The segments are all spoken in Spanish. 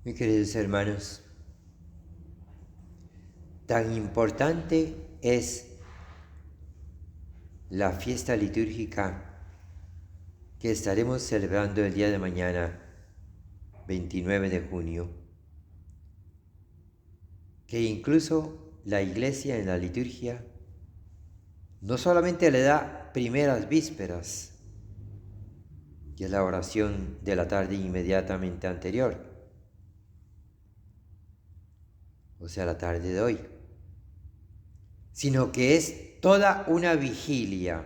Mis queridos hermanos, tan importante es la fiesta litúrgica que estaremos celebrando el día de mañana, 29 de junio, que incluso la Iglesia en la liturgia no solamente le da primeras vísperas, que es la oración de la tarde inmediatamente anterior, o sea, la tarde de hoy, sino que es toda una vigilia,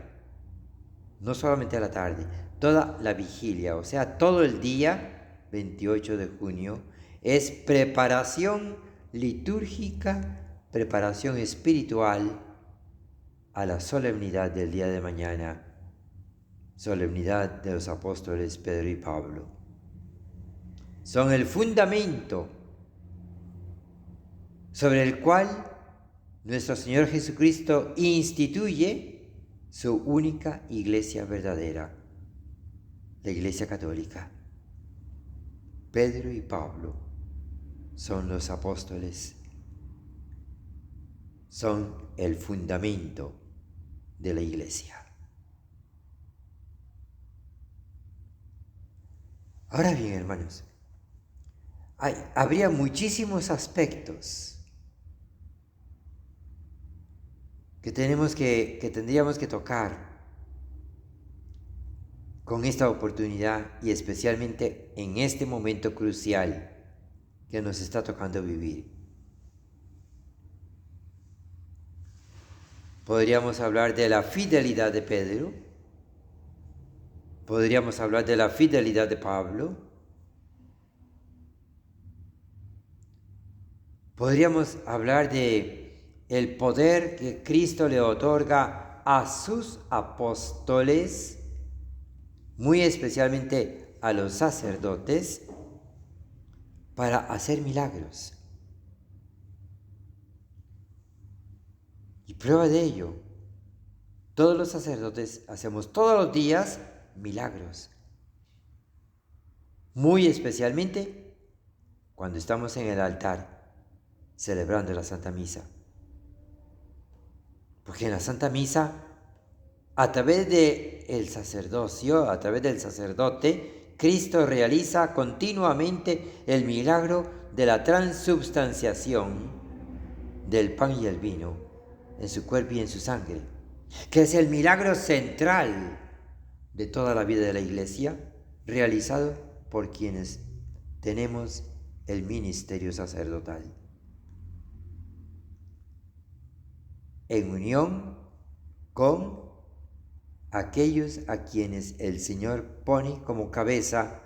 no solamente a la tarde, toda la vigilia, o sea, todo el día, 28 de junio, es preparación litúrgica, preparación espiritual a la solemnidad del día de mañana, solemnidad de los apóstoles Pedro y Pablo. Son el fundamento sobre el cual nuestro Señor Jesucristo instituye su única iglesia verdadera, la Iglesia Católica. Pedro y Pablo son los apóstoles, son el fundamento de la iglesia. Ahora bien, hermanos, habría muchísimos aspectos que tendríamos que tocar con esta oportunidad y especialmente en este momento crucial que nos está tocando vivir. Podríamos hablar de la fidelidad de Pedro, podríamos hablar de la fidelidad de Pablo, podríamos hablar de el poder que Cristo le otorga a sus apóstoles, muy especialmente a los sacerdotes, para hacer milagros. Y prueba de ello, todos los sacerdotes hacemos todos los días milagros. Muy especialmente cuando estamos en el altar celebrando la Santa Misa. Porque en la Santa Misa, a través del sacerdocio, a través del sacerdote, Cristo realiza continuamente el milagro de la transubstanciación del pan y el vino en su cuerpo y en su sangre, que es el milagro central de toda la vida de la Iglesia, realizado por quienes tenemos el ministerio sacerdotal, en unión con aquellos a quienes el Señor pone como cabeza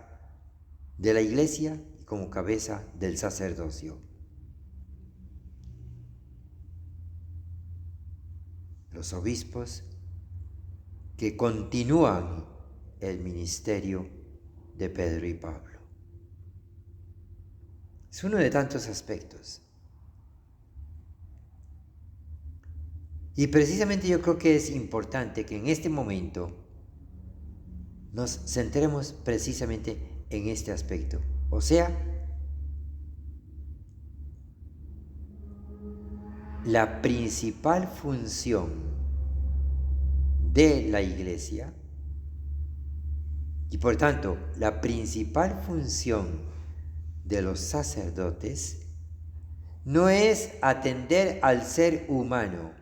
de la Iglesia y como cabeza del sacerdocio. Los obispos que continúan el ministerio de Pedro y Pablo. Es uno de tantos aspectos. Y precisamente yo creo que es importante que en este momento nos centremos precisamente en este aspecto. O sea, la principal función de la Iglesia y por tanto la principal función de los sacerdotes no es atender al ser humano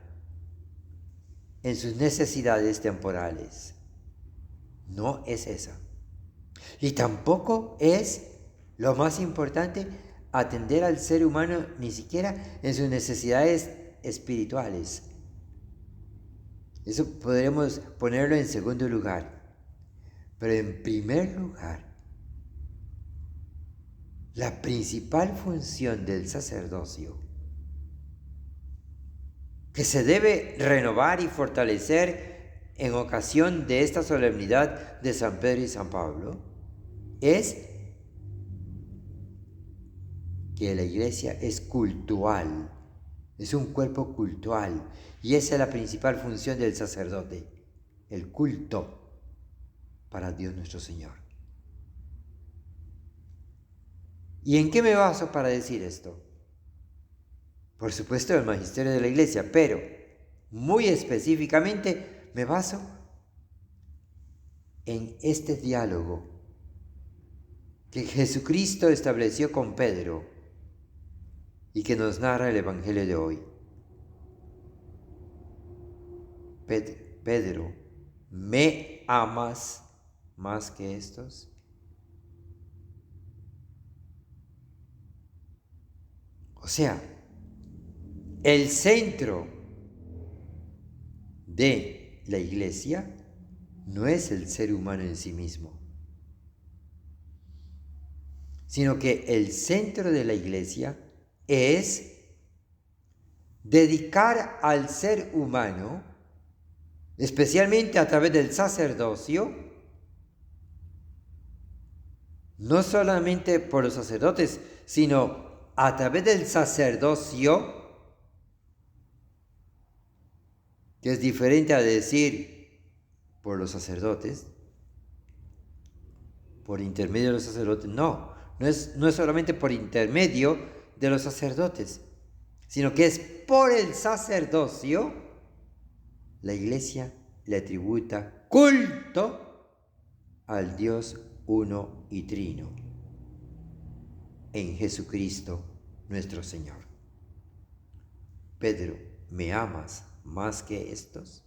en sus necesidades temporales. No es esa. Y tampoco es lo más importante atender al ser humano ni siquiera en sus necesidades espirituales. Eso podremos ponerlo en segundo lugar. Pero en primer lugar, la principal función del sacerdocio, que se debe renovar y fortalecer en ocasión de esta solemnidad de San Pedro y San Pablo, es que la Iglesia es cultual, es un cuerpo cultual, y esa es la principal función del sacerdote, el culto para Dios nuestro Señor. ¿Y en qué me baso para decir esto? Por supuesto, el magisterio de la Iglesia, pero muy específicamente me baso en este diálogo que Jesucristo estableció con Pedro y que nos narra el Evangelio de hoy. Pedro, ¿me amas más que estos? O sea, el centro de la Iglesia no es el ser humano en sí mismo, sino que el centro de la Iglesia es dedicar al ser humano, especialmente a través del sacerdocio, no solamente por los sacerdotes, sino a través del sacerdocio, que es diferente a decir por los sacerdotes, por intermedio de los sacerdotes, no es solamente por intermedio de los sacerdotes, sino que es por el sacerdocio, la Iglesia le tributa culto al Dios uno y trino, en Jesucristo nuestro Señor. Pedro, ¿me amas más que estos?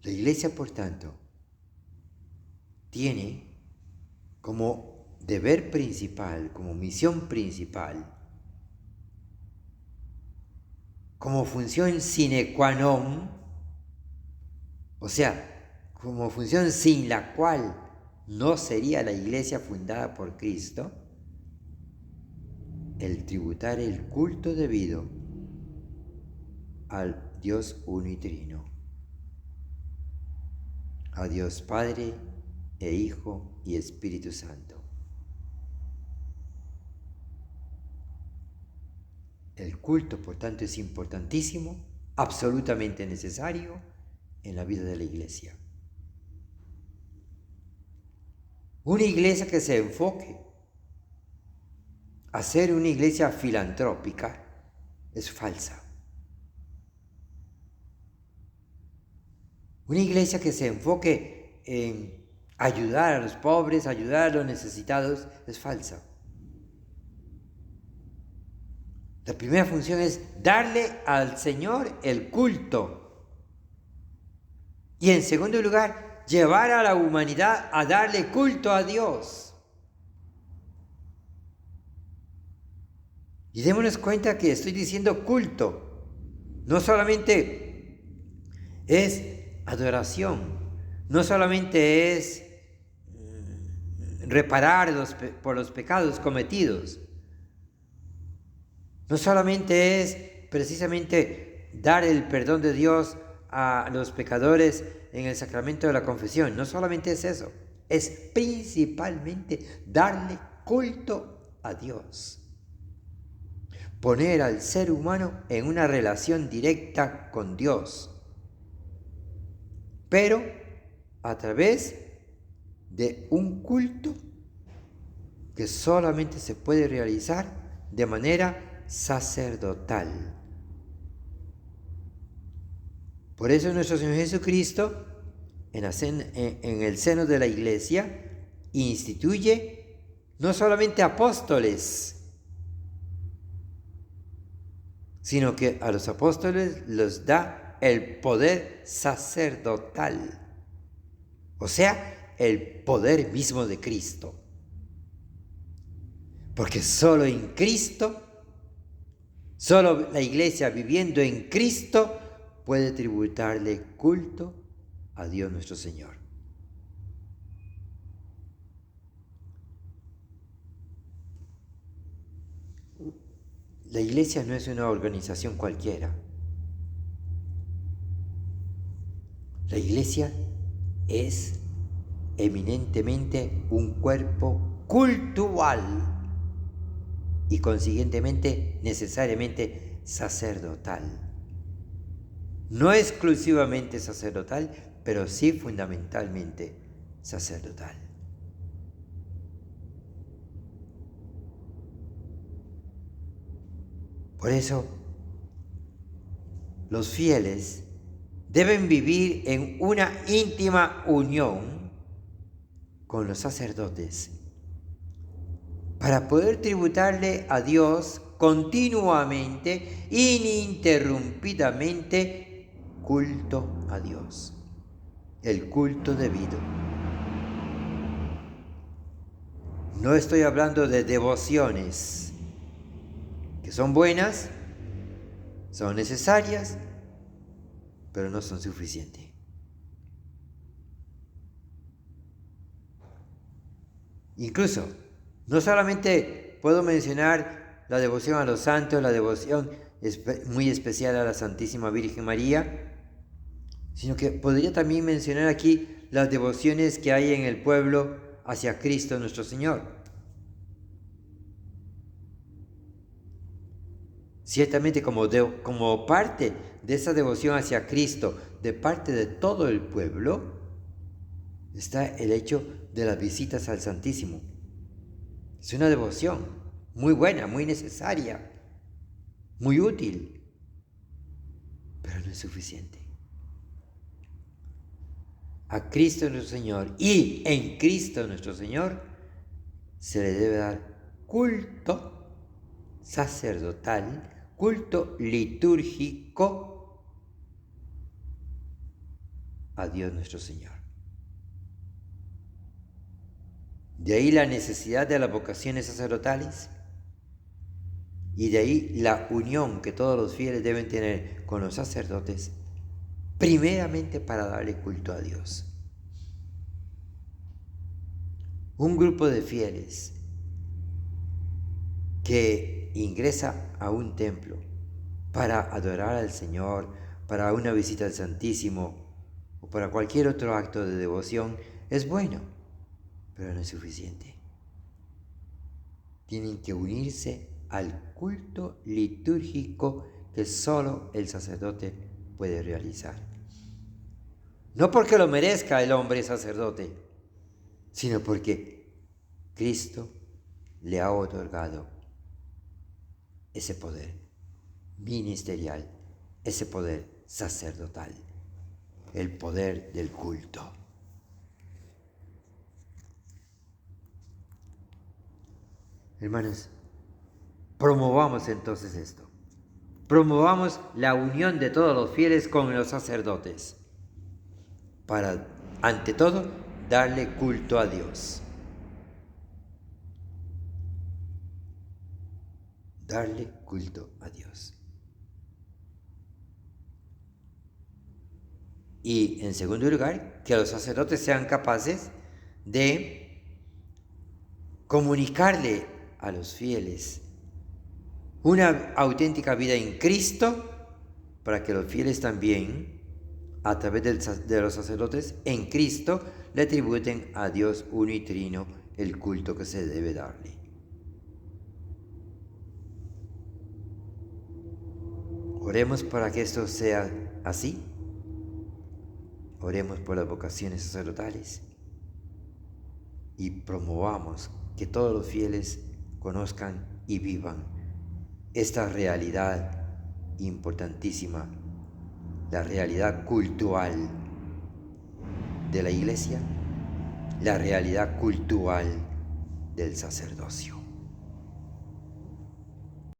La Iglesia, por tanto, tiene como deber principal, como misión principal, como función sine qua non, o sea, como función sin la cual no sería la Iglesia fundada por Cristo, el tributar el culto debido al Dios uno y trino, a Dios Padre e Hijo y Espíritu Santo. El culto, por tanto, es importantísimo, absolutamente necesario en la vida de la Iglesia. Una iglesia que se enfoque a ser una iglesia filantrópica es falsa. Una iglesia que se enfoque en ayudar a los pobres, ayudar a los necesitados, es falsa. La primera función es darle al Señor el culto. Y en segundo lugar, llevar a la humanidad a darle culto a Dios. Y démonos cuenta que estoy diciendo culto. No solamente es adoración, no solamente es reparar por los pecados cometidos, no solamente es precisamente dar el perdón de Dios a los pecadores en el sacramento de la confesión, no solamente es eso, es principalmente darle culto a Dios. Poner al ser humano en una relación directa con Dios, pero a través de un culto que solamente se puede realizar de manera sacerdotal. Por eso nuestro Señor Jesucristo, en el seno de la Iglesia, instituye no solamente apóstoles, sino que a los apóstoles les da el poder sacerdotal, o sea, el poder mismo de Cristo. Porque solo en Cristo, solo la Iglesia viviendo en Cristo puede tributarle culto a Dios nuestro Señor. La Iglesia no es una organización cualquiera. La Iglesia es eminentemente un cuerpo cultural y consiguientemente necesariamente sacerdotal. no exclusivamente sacerdotal, pero sí fundamentalmente sacerdotal. Por eso, los fieles deben vivir en una íntima unión con los sacerdotes para poder tributarle a Dios continuamente, ininterrumpidamente, culto a Dios, el culto debido. No estoy hablando de devociones que son buenas, son necesarias, pero no son suficientes. Incluso, no solamente puedo mencionar la devoción a los santos, la devoción muy especial a la Santísima Virgen María, sino que podría también mencionar aquí las devociones que hay en el pueblo hacia Cristo nuestro Señor. Ciertamente como parte de esa devoción hacia Cristo, de parte de todo el pueblo, está el hecho de las visitas al Santísimo. Es una devoción muy buena, muy necesaria, muy útil, pero no es suficiente. A Cristo nuestro Señor y en Cristo nuestro Señor se le debe dar culto sacerdotal, culto litúrgico a Dios nuestro Señor. De ahí la necesidad de las vocaciones sacerdotales y de ahí la unión que todos los fieles deben tener con los sacerdotes, primeramente para darle culto a Dios. Un grupo de fieles que ingresa a un templo para adorar al Señor, para una visita al Santísimo o para cualquier otro acto de devoción, es bueno, pero no es suficiente. Tienen que unirse al culto litúrgico que solo el sacerdote puede realizar. No porque lo merezca el hombre sacerdote, sino porque Cristo le ha otorgado ese poder ministerial, ese poder sacerdotal, el poder del culto. Hermanos, promovamos entonces esto. Promovamos la unión de todos los fieles con los sacerdotes para, ante todo, darle culto a Dios. Darle culto a Dios. Y en segundo lugar, que los sacerdotes sean capaces de comunicarle a los fieles una auténtica vida en Cristo, para que los fieles también, a través de los sacerdotes en Cristo, le tributen a Dios uno y trino el culto que se debe darle. Oremos para que esto sea así. Oremos por las vocaciones sacerdotales y promovamos que todos los fieles conozcan y vivan esta realidad importantísima, la realidad cultural de la Iglesia, la realidad cultural del sacerdocio.